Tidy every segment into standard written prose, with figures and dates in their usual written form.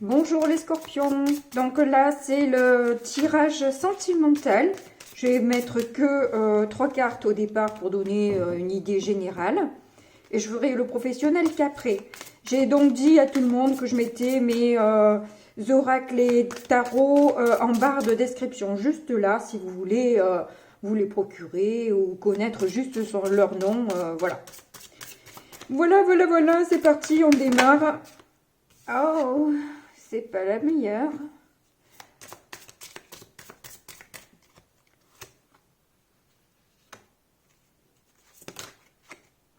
Bonjour les scorpions, donc là c'est le tirage sentimental. Je vais mettre que 3 cartes au départ pour donner une idée générale. Et je ferai le professionnel qu'après. J'ai donc dit à tout le monde que je mettais mes oracles et tarots en barre de description. Juste là, si vous voulez vous les procurer ou connaître juste leur nom. Voilà. Voilà, c'est parti, on démarre. Oh, c'est pas la meilleure.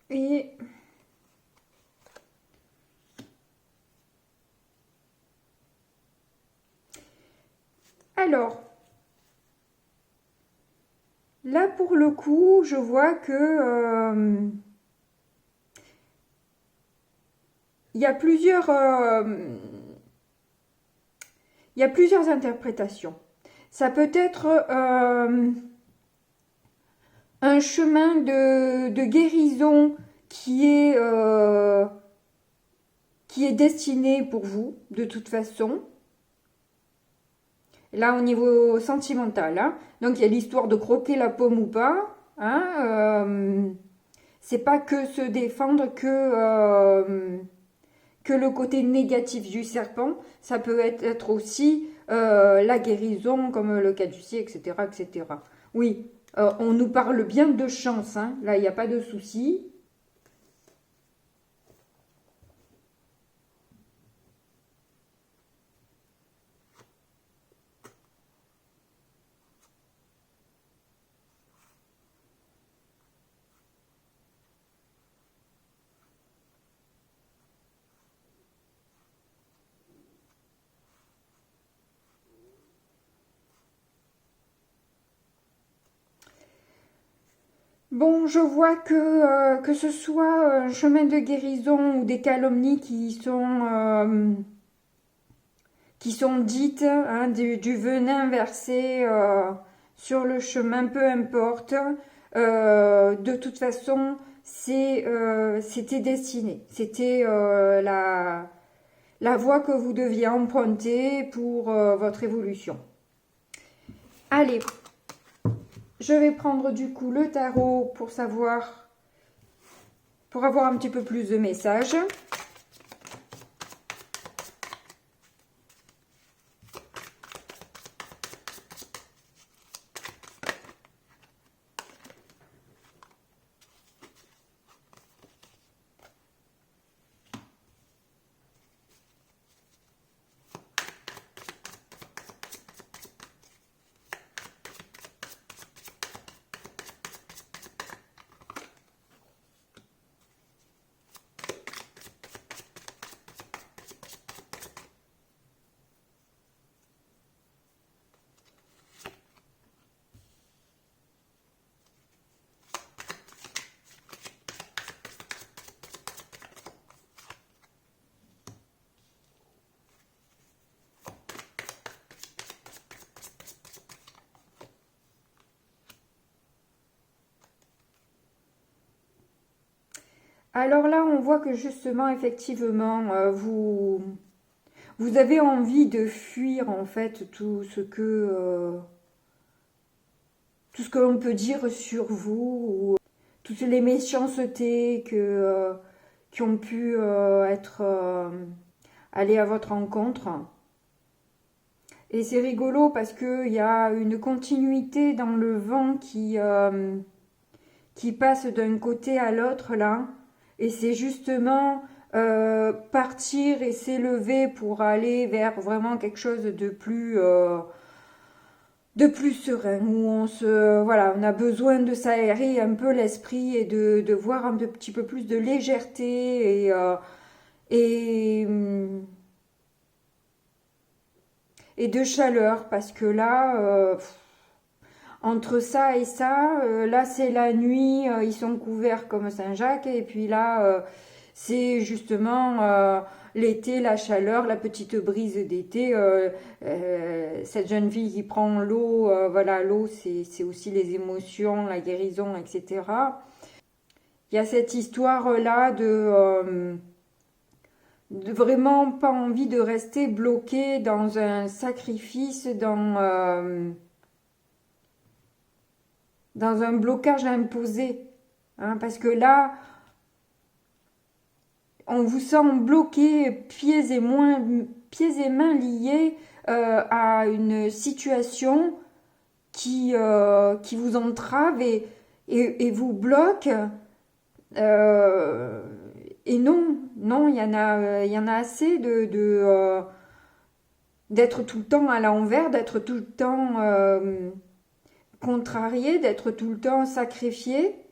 Et alors, là pour le coup, je vois que il y a plusieurs interprétations. Ça peut être un chemin de guérison qui est destiné pour vous, de toute façon. Là, au niveau sentimental. Hein. Donc, il y a l'histoire de croquer la pomme ou pas. Hein, c'est pas que se défendre que le côté négatif du serpent. Ça peut être aussi la guérison, comme le caducée, etc., etc. Oui, on nous parle bien de chance. Hein. Là, il n'y a pas de souci. Bon, je vois que ce soit un chemin de guérison ou des calomnies qui sont dites, hein, du venin versé sur le chemin, peu importe. De toute façon, c'était destiné. C'était la voie que vous deviez emprunter pour votre évolution. Allez, je vais prendre du coup le tarot pour savoir, pour avoir un petit peu plus de messages. Alors là, on voit que justement, effectivement, vous avez envie de fuir en fait tout ce que l'on peut dire sur vous, ou toutes les méchancetés qui ont pu aller à votre rencontre. Et c'est rigolo parce qu'il y a une continuité dans le vent qui passe d'un côté à l'autre là. Et c'est justement partir et s'élever pour aller vers vraiment quelque chose de plus serein, où voilà, on a besoin de s'aérer un peu l'esprit et de voir un petit peu plus de légèreté et, et de chaleur, parce que là, entre ça et ça, là c'est la nuit, ils sont couverts comme Saint-Jacques, et puis là, c'est justement l'été, la chaleur, la petite brise d'été. Cette jeune fille qui prend l'eau, voilà, l'eau c'est aussi les émotions, la guérison, etc. Il y a cette histoire-là Vraiment pas envie de rester bloqué dans un sacrifice, dans un blocage imposé. Hein, parce que là, on vous sent bloqué, pieds et mains liés à une situation qui vous entrave et vous bloque. Euh, et non, non, il y en a assez d'être tout le temps à l'envers, d'être tout le temps contrarié, d'être tout le temps sacrifié.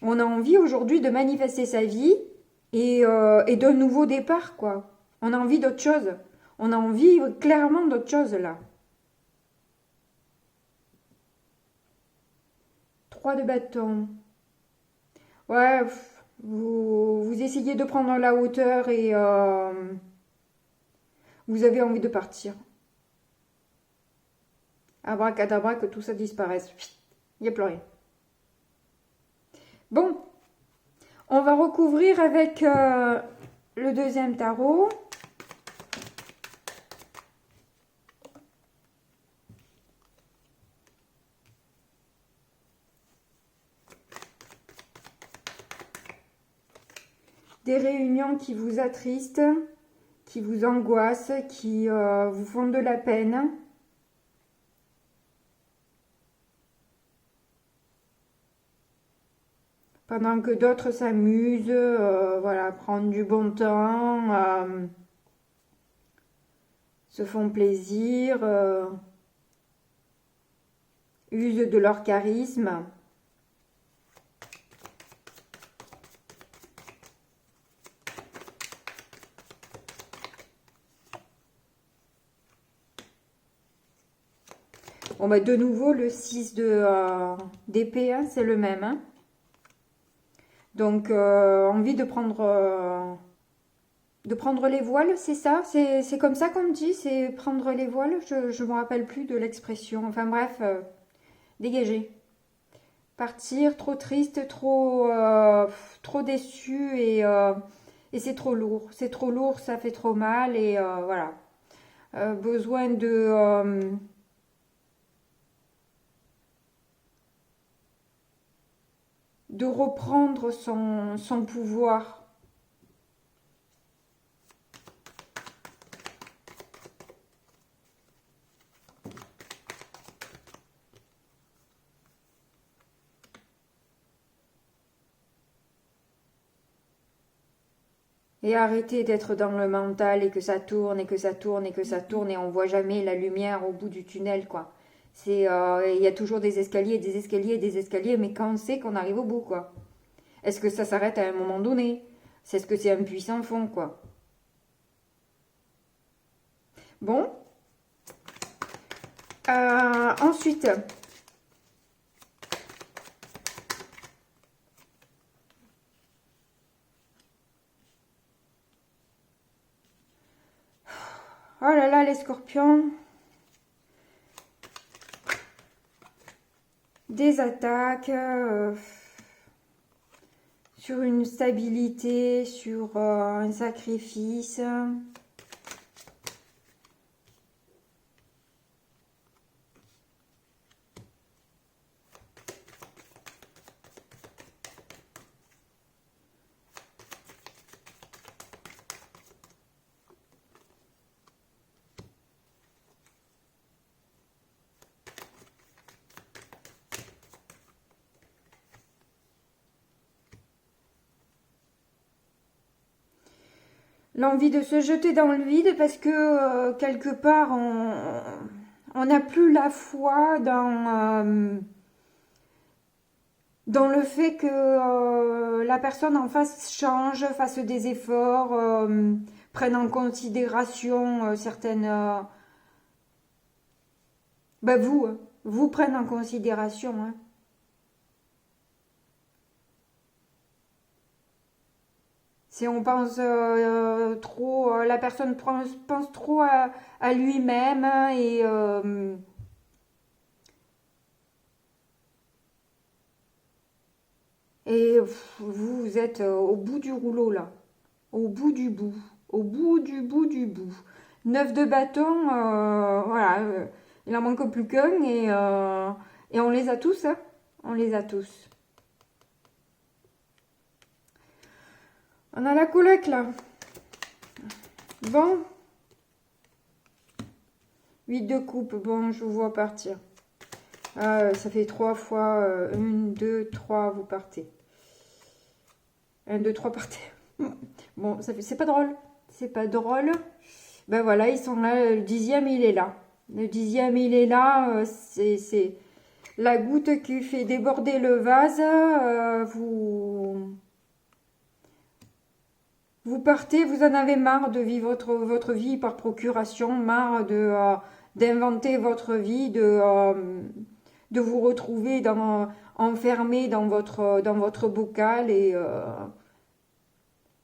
On a envie aujourd'hui de manifester sa vie et d'un nouveau départ, quoi. On a envie d'autre chose. On a envie clairement d'autre chose, là. 3 de bâton. Ouais, vous essayez de prendre la hauteur et vous avez envie de partir. Abracadabra, que tout ça disparaisse. Il n'y a plus rien. Bon, on va recouvrir avec le deuxième tarot. Des réunions qui vous attristent, qui vous angoissent, qui vous font de la peine. Pendant que d'autres s'amusent, voilà, prennent du bon temps, se font plaisir, usent de leur charisme. Bon, bah, de nouveau, le 6 d'épée, hein, c'est le même. Hein. Donc, envie de prendre les voiles, c'est ça? C'est comme ça qu'on dit, c'est prendre les voiles? Je ne me rappelle plus de l'expression. Enfin bref, dégager. Partir, trop triste, trop déçu et c'est trop lourd. C'est trop lourd, ça fait trop mal et voilà. Besoin de reprendre son pouvoir. Et arrêter d'être dans le mental et que ça tourne et que ça tourne et que ça tourne et on voit jamais la lumière au bout du tunnel, quoi. Il y a toujours des escaliers, des escaliers, des escaliers, mais quand on sait qu'on arrive au bout, quoi. Est-ce que ça s'arrête à un moment donné? C'est ce que c'est un puits sans fond, quoi. Bon. Ensuite. Oh là là, les scorpions. Des attaques. Sur une stabilité, sur un sacrifice. L'envie de se jeter dans le vide parce que quelque part on n'a plus la foi dans le fait que la personne en face change, fasse des efforts, prenne en considération certaines... bah vous prenne en considération. Hein. Si on pense trop, la personne pense trop à lui-même et Et vous êtes au bout du rouleau là. Au bout du bout. Au bout du bout du bout. 9 de bâton, voilà. Il en manque plus qu'un et on les a tous, hein. On les a tous. On a la coloc là. Bon. 8 de coupe, bon, je vous vois partir. Ça fait 3 fois. 1, 2, 3, vous partez. 1, 2, 3, partez. Bon, c'est pas drôle. C'est pas drôle. Ben voilà, ils sont là. Le 10e, il est là. Le 10e, il est là. C'est la goutte qui fait déborder le vase. Vous partez, vous en avez marre de vivre votre vie par procuration, marre d'inventer votre vie, de vous retrouver enfermé dans votre bocal et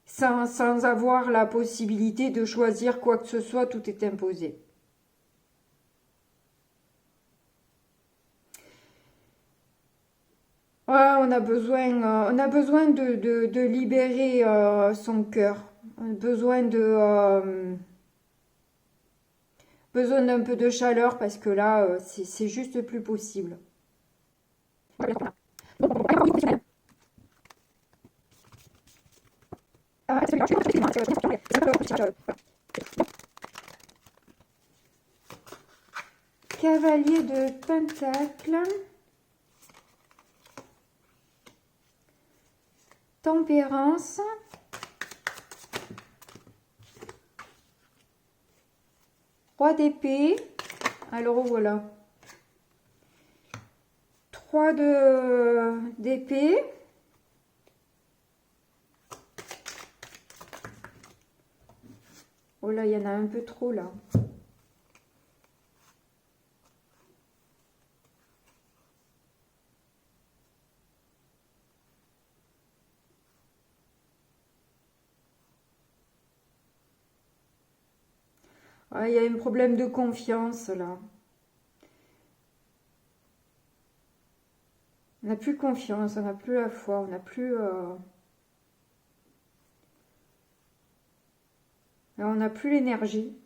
sans avoir la possibilité de choisir quoi que ce soit, tout est imposé. Ouais, on a besoin de libérer son cœur. On a besoin d'un peu de chaleur parce que là, c'est juste plus possible. Cavalier de Pentacle. Tempérance. Roi d'épée. Alors voilà. 3 d'épée. Oh là, il y en a un peu trop là. Ah, il y a un problème de confiance là. On n'a plus confiance, on n'a plus la foi, on n'a plus... on n'a plus l'énergie.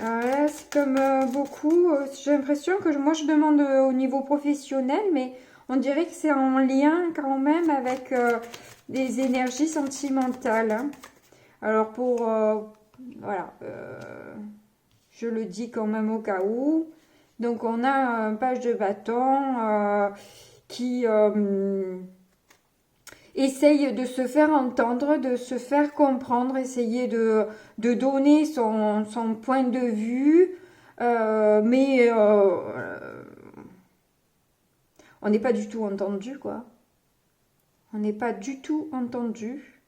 Alors là, c'est comme beaucoup, j'ai l'impression que moi je demande au niveau professionnel, mais on dirait que c'est en lien quand même avec des énergies sentimentales. Hein. Alors voilà, je le dis quand même au cas où. Donc on a un page de bâton qui essaye de se faire entendre, de se faire comprendre, essayer de donner son point de vue, mais on n'est pas du tout entendu, quoi. On n'est pas du tout entendu.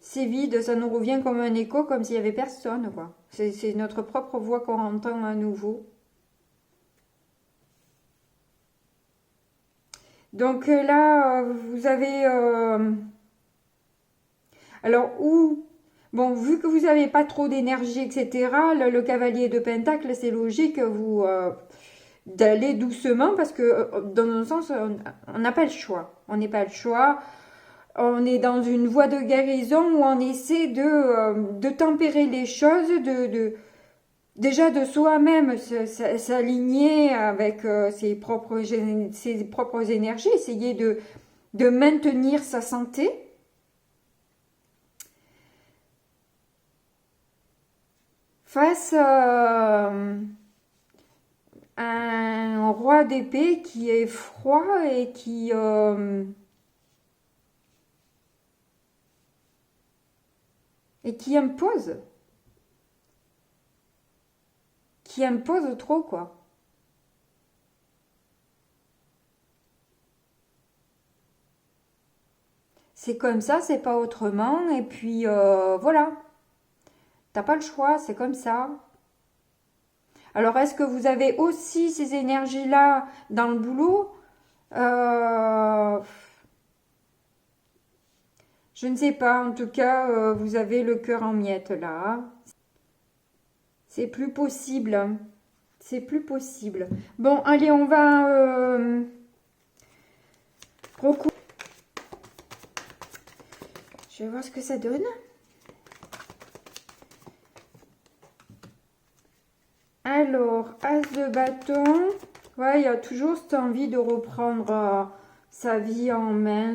C'est vide, ça nous revient comme un écho, comme s'il n'y avait personne, quoi. C'est notre propre voix qu'on entend à nouveau. Donc là, vous avez... alors, bon, vu que vous n'avez pas trop d'énergie, etc., le cavalier de Pentacle, c'est logique d'aller doucement parce que, dans un sens, on n'a pas le choix. On n'est pas le choix. On est dans une voie de guérison où on essaie de tempérer les choses, déjà de soi-même s'aligner avec ses propres énergies, essayer de maintenir sa santé. Face à un roi d'épée qui est froid et qui impose. Qui impose trop, quoi. C'est comme ça, c'est pas autrement. Et puis, voilà. T'as pas le choix, c'est comme ça. Alors, est-ce que vous avez aussi ces énergies-là dans le boulot? Je ne sais pas, en tout cas, vous avez le cœur en miettes là. C'est plus possible. C'est plus possible. Bon, allez, on va recouper. Je vais voir ce que ça donne. Alors, As de bâton. Ouais, il y a toujours cette envie de reprendre sa vie en main,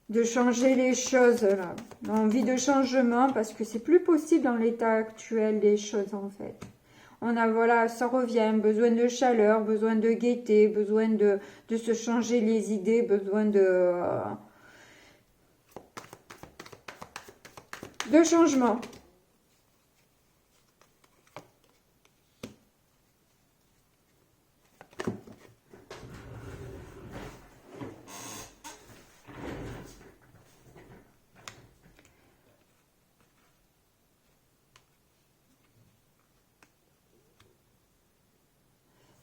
de changer les choses, là. Envie de changement, parce que c'est plus possible dans l'état actuel des choses, en fait. On a, voilà, ça revient, besoin de chaleur, besoin de gaieté, besoin de se changer les idées, besoin de changement.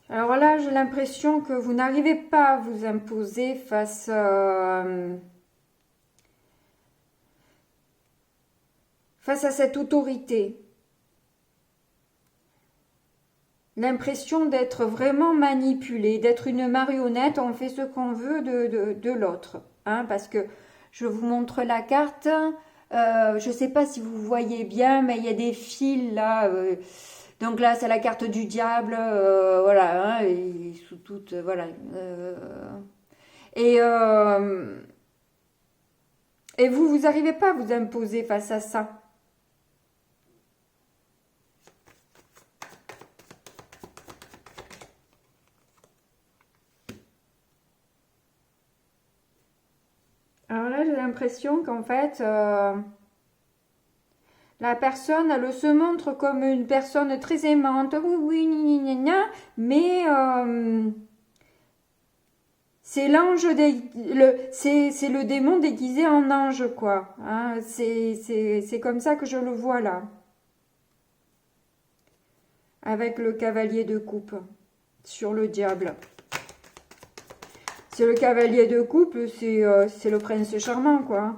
Alors là, j'ai l'impression que vous n'arrivez pas à vous imposer face à cette autorité. L'impression d'être vraiment manipulé, d'être une marionnette, on fait ce qu'on veut de l'autre. Hein, parce que je vous montre la carte, je ne sais pas si vous voyez bien, mais il y a des fils là. Donc là, c'est la carte du diable, voilà, hein, et sous toute, voilà. Et, euh, et vous n'arrivez pas à vous imposer face à ça. Alors là, j'ai l'impression qu'en fait, la personne, elle se montre comme une personne très aimante, oui, oui, gna, gna, gna, mais c'est l'ange, c'est le démon déguisé en ange, quoi. Hein, c'est comme ça que je le vois là, avec le cavalier de coupe sur le diable. C'est le cavalier de coupe, c'est le prince charmant, quoi.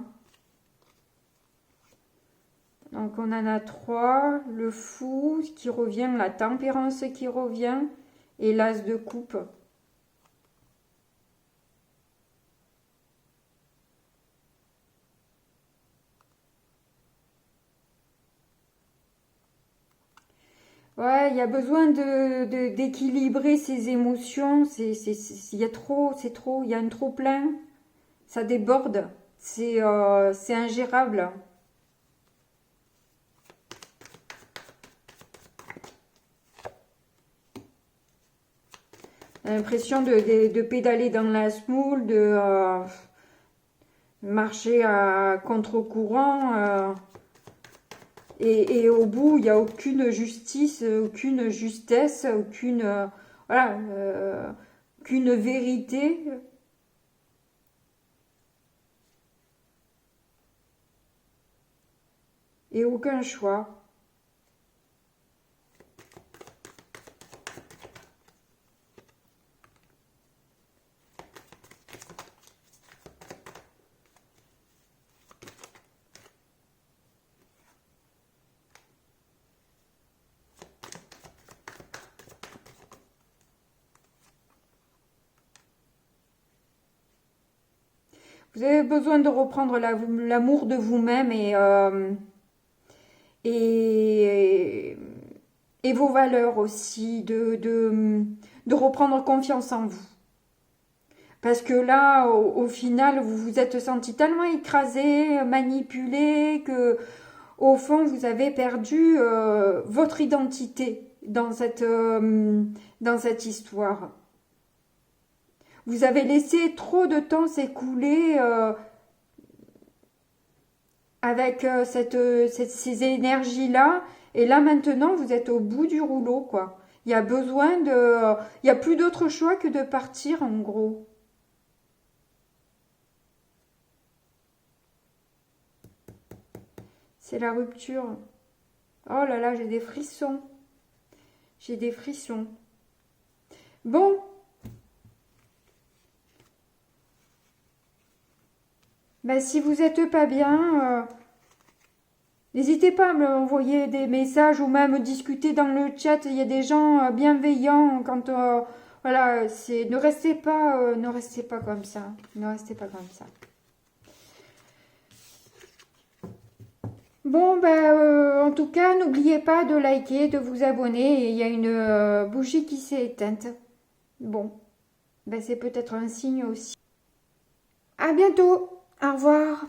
Donc on en a 3, le fou qui revient, la tempérance qui revient et l'as de coupe. Ouais, il y a besoin d'équilibrer ses émotions. Il y a trop, c'est trop, il y a un trop plein. Ça déborde. C'est ingérable. L'impression de pédaler dans la semoule, de marcher à contre-courant. Et au bout, il n'y a aucune justice, aucune justesse, voilà, aucune vérité. Et aucun choix. Vous avez besoin de reprendre l'amour de vous-même et, et vos valeurs aussi, de reprendre confiance en vous. Parce que là, au final, vous vous êtes senti tellement écrasé, manipulé, que au fond, vous avez perdu votre identité dans cette histoire. Vous avez laissé trop de temps s'écouler avec ces énergies-là. Et là, maintenant, vous êtes au bout du rouleau, quoi. Il y a besoin il n'y a plus d'autre choix que de partir, en gros. C'est la rupture. Oh là là, j'ai des frissons. J'ai des frissons. Bon. Ben, si vous n'êtes pas bien, n'hésitez pas à me envoyer des messages ou même discuter dans le chat. Il y a des gens bienveillants quand voilà, ne restez pas comme ça. Ne restez pas comme ça. Bon, ben, en tout cas, n'oubliez pas de liker, de vous abonner. Il y a une bougie qui s'est éteinte. Bon, ben, c'est peut-être un signe aussi. À bientôt. Au revoir.